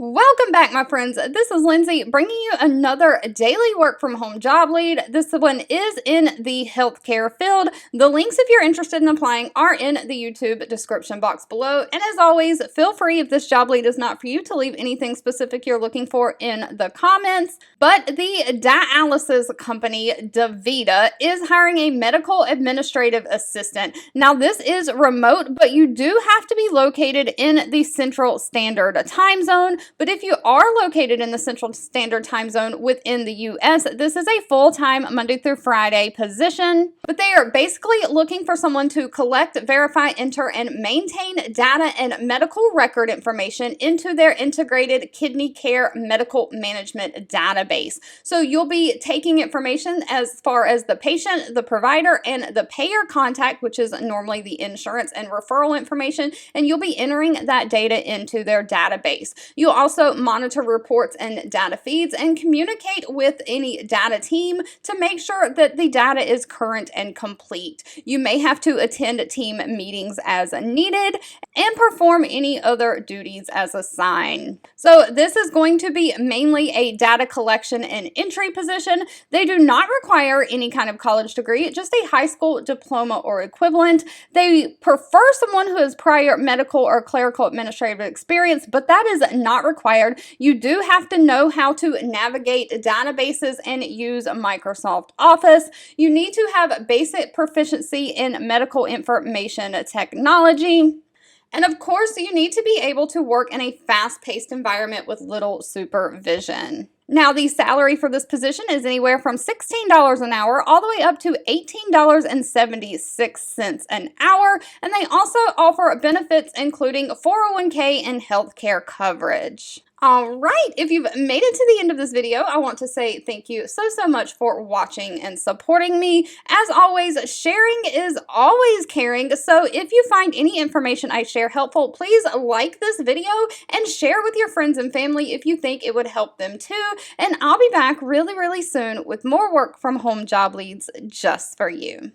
Welcome back, my friends. This is Lindsay bringing you another daily work from home job lead. This one is in the healthcare field. The links, if you're interested in applying, are in the YouTube description box below. And as always, feel free, if this job lead is not for you, to leave anything specific you're looking for in the comments. But the dialysis company Davita is hiring a medical administrative assistant. Now, this is remote, but you do have to be located in the Central Standard Time Zone. But if you are located in the Central Standard Time Zone within the U.S., this is a full-time Monday through Friday position. But they are basically looking for someone to collect, verify, enter, and maintain data and medical record information into their integrated kidney care medical management database. So you'll be taking information as far as the patient, the provider, and the payer contact, which is normally the insurance and referral information, and you'll be entering that data into their database. You'll also monitor reports and data feeds and communicate with any data team to make sure that the data is current and complete. You may have to attend team meetings as needed and perform any other duties as assigned. So this is going to be mainly a data collection and entry position. They do not require any kind of college degree, just a high school diploma or equivalent. They prefer someone who has prior medical or clerical administrative experience, but that is not required. You do have to know how to navigate databases and use Microsoft Office. You need to have basic proficiency in medical information technology. And of course, you need to be able to work in a fast-paced environment with little supervision. Now, the salary for this position is anywhere from $16 an hour all the way up to $18.76 an hour. And they also offer benefits including 401k and healthcare coverage. All right, if you've made it to the end of this video, I want to say thank you so much for watching and supporting me. As always, sharing is always caring. So if you find any information I share helpful, please like this video and share with your friends and family if you think it would help them too. And I'll be back really soon with more work from home job leads just for you.